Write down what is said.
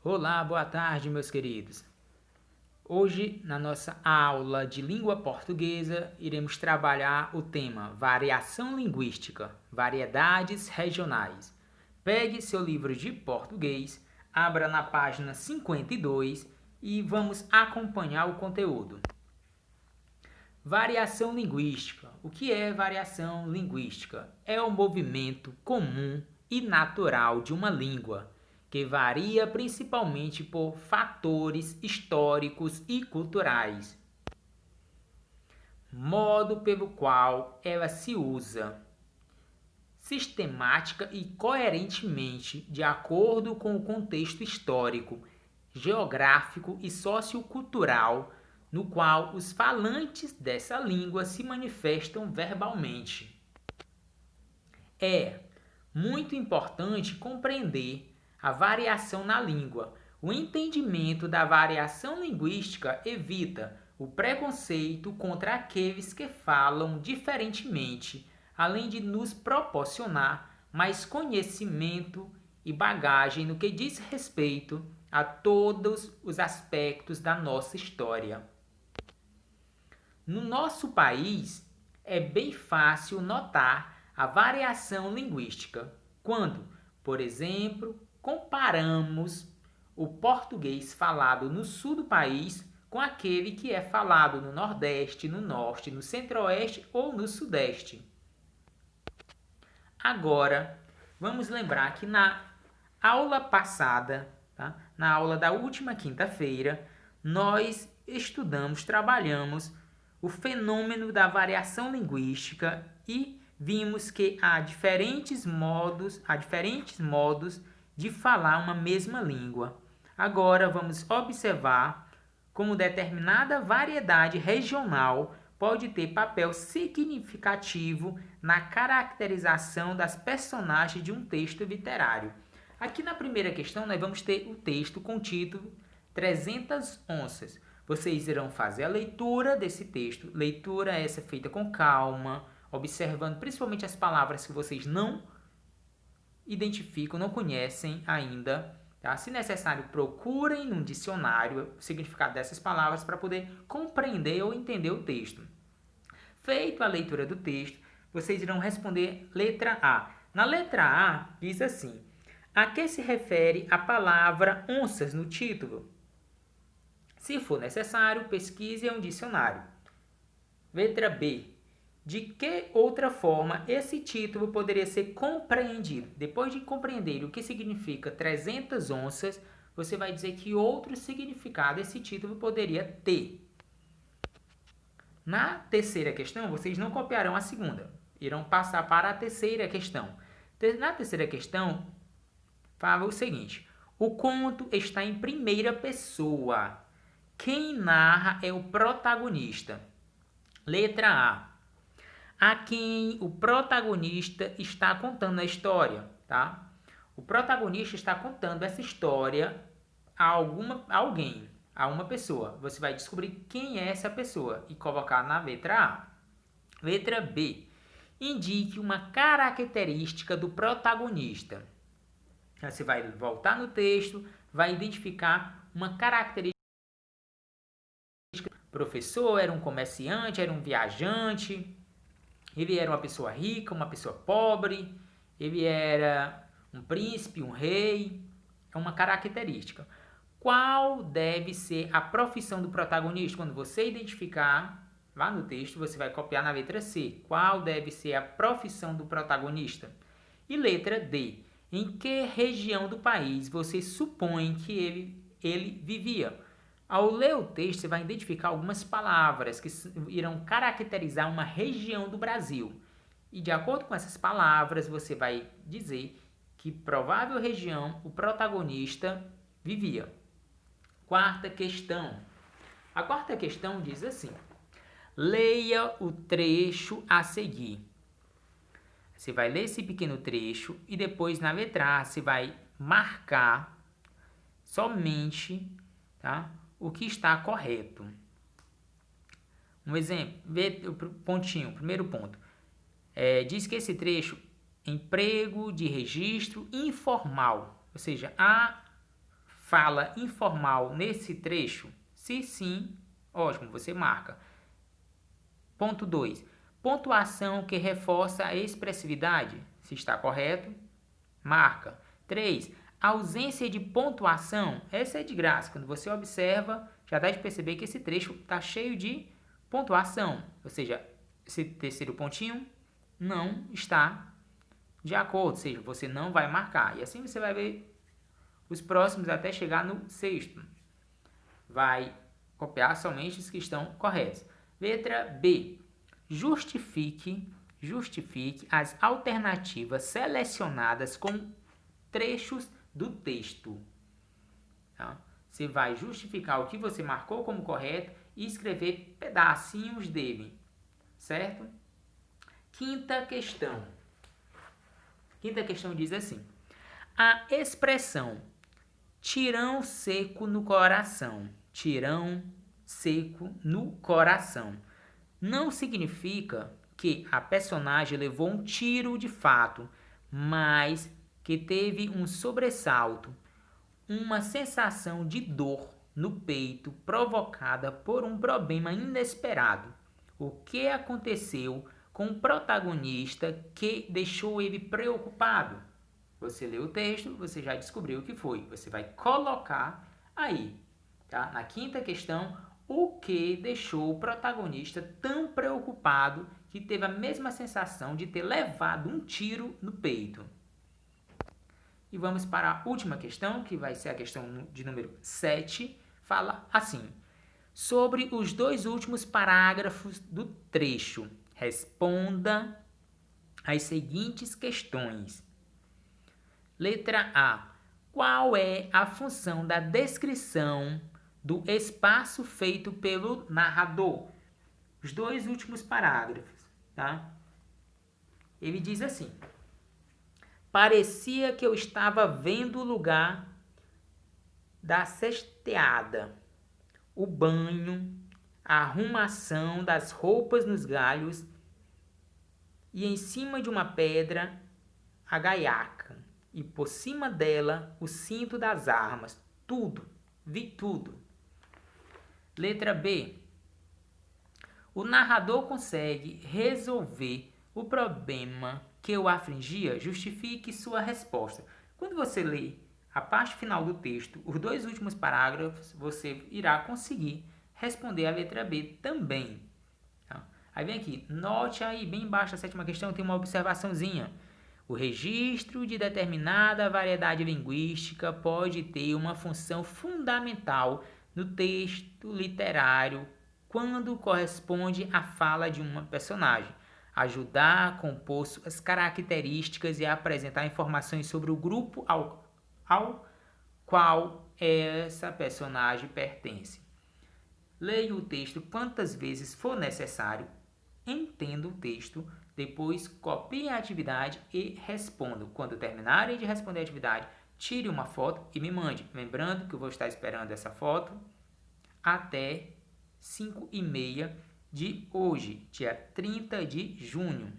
Olá, boa tarde, meus queridos. Hoje, na nossa aula de língua portuguesa, iremos trabalhar o tema variação linguística, variedades regionais. Pegue seu livro de português, abra na página 52 e vamos acompanhar o conteúdo. Variação linguística. O que é variação linguística? É o movimento comum e natural de uma língua, que varia principalmente por fatores históricos e culturais. Modo pelo qual ela se usa sistemática e coerentemente de acordo com o contexto histórico, geográfico e sociocultural no qual os falantes dessa língua se manifestam verbalmente. É muito importante compreender a variação na língua. O entendimento da variação linguística evita o preconceito contra aqueles que falam diferentemente, além de nos proporcionar mais conhecimento e bagagem no que diz respeito a todos os aspectos da nossa história. No nosso país, é bem fácil notar a variação linguística quando, por exemplo, comparamos o português falado no sul do país com aquele que é falado no Nordeste, no Norte, no Centro-Oeste ou no Sudeste. Agora, vamos lembrar que na aula passada, tá? Na aula da última quinta-feira, nós trabalhamos o fenômeno da variação linguística e vimos que há diferentes modos de falar uma mesma língua. Agora vamos observar como determinada variedade regional pode ter papel significativo na caracterização das personagens de um texto literário. Aqui na primeira questão nós vamos ter o texto com o título 300 onças. Vocês irão fazer a leitura desse texto, leitura essa feita com calma, observando principalmente as palavras que vocês não identificam, não conhecem ainda. Tá? Se necessário, procurem num dicionário o significado dessas palavras para poder compreender ou entender o texto. Feito a leitura do texto, vocês irão responder letra A. Na letra A, diz assim: a que se refere a palavra onças no título? Se for necessário, pesquise em um dicionário. Letra B. De que outra forma esse título poderia ser compreendido? Depois de compreender o que significa 300 onças, você vai dizer que outro significado esse título poderia ter. Na terceira questão, vocês não copiarão a segunda. Irão passar para a terceira questão. Na terceira questão, fala o seguinte: o conto está em primeira pessoa. Quem narra é o protagonista. Letra A. A quem o protagonista está contando a história, tá? O protagonista está contando essa história a alguém, a uma pessoa. Você vai descobrir quem é essa pessoa e colocar na letra A. Letra B. Indique uma característica do protagonista. Você vai voltar no texto, vai identificar uma característica. O professor era um comerciante, era um viajante, ele era uma pessoa rica, uma pessoa pobre, ele era um príncipe, um rei. É uma característica. Qual deve ser a profissão do protagonista? Quando você identificar lá no texto, você vai copiar na letra C. Qual deve ser a profissão do protagonista? E letra D. Em que região do país você supõe que ele vivia? Ao ler o texto, você vai identificar algumas palavras que irão caracterizar uma região do Brasil. E de acordo com essas palavras, você vai dizer que provável região o protagonista vivia. Quarta questão. A quarta questão diz assim: leia o trecho a seguir. Você vai ler esse pequeno trecho e depois na letra A você vai marcar somente, tá, o que está correto. Um exemplo, vê o pontinho, primeiro ponto. Diz que esse trecho, emprego de registro informal, ou seja, há fala informal nesse trecho? Se sim, ótimo, você marca. Ponto 2. Pontuação que reforça a expressividade? Se está correto, marca. 3. Ausência de pontuação? Essa é de graça. Quando você observa, já dá de perceber que esse trecho está cheio de pontuação. Ou seja, esse terceiro pontinho não está de acordo. Ou seja, você não vai marcar. E assim você vai ver os próximos até chegar no sexto. Vai copiar somente os que estão corretos. Letra B. Justifique as alternativas selecionadas com trechos do texto. Tá? Você vai justificar o que você marcou como correto e escrever pedacinhos dele, certo? Quinta questão diz assim: a expressão tirão seco no coração, não significa que a personagem levou um tiro de fato, mas que teve um sobressalto, uma sensação de dor no peito provocada por um problema inesperado. O que aconteceu com o protagonista que deixou ele preocupado? Você leu o texto, você já descobriu o que foi. Você vai colocar aí, tá? Na quinta questão, o que deixou o protagonista tão preocupado que teve a mesma sensação de ter levado um tiro no peito. E vamos para a última questão, que vai ser a questão de número 7. Fala assim: sobre os dois últimos parágrafos do trecho, responda as seguintes questões. Letra A. Qual é a função da descrição do espaço feito pelo narrador? Os dois últimos parágrafos, tá? Ele diz assim: parecia que eu estava vendo o lugar da cesteada, o banho, a arrumação das roupas nos galhos e em cima de uma pedra a gaiaca e por cima dela o cinto das armas. Tudo, vi tudo. Letra B. O narrador consegue resolver o problema que o afligia? Justifique sua resposta. Quando você lê a parte final do texto, os dois últimos parágrafos, você irá conseguir responder a letra B também. Tá? Aí vem aqui, note aí, bem embaixo da sétima questão, tem uma observaçãozinha. O registro de determinada variedade linguística pode ter uma função fundamental no texto literário quando corresponde à fala de uma personagem, ajudar a compor suas características e a apresentar informações sobre o grupo ao qual essa personagem pertence. Leia o texto quantas vezes for necessário, entenda o texto, depois copie a atividade e responda. Quando terminarem de responder a atividade, tire uma foto e me mande. Lembrando que eu vou estar esperando essa foto até 5h30 de hoje, dia 30 de junho.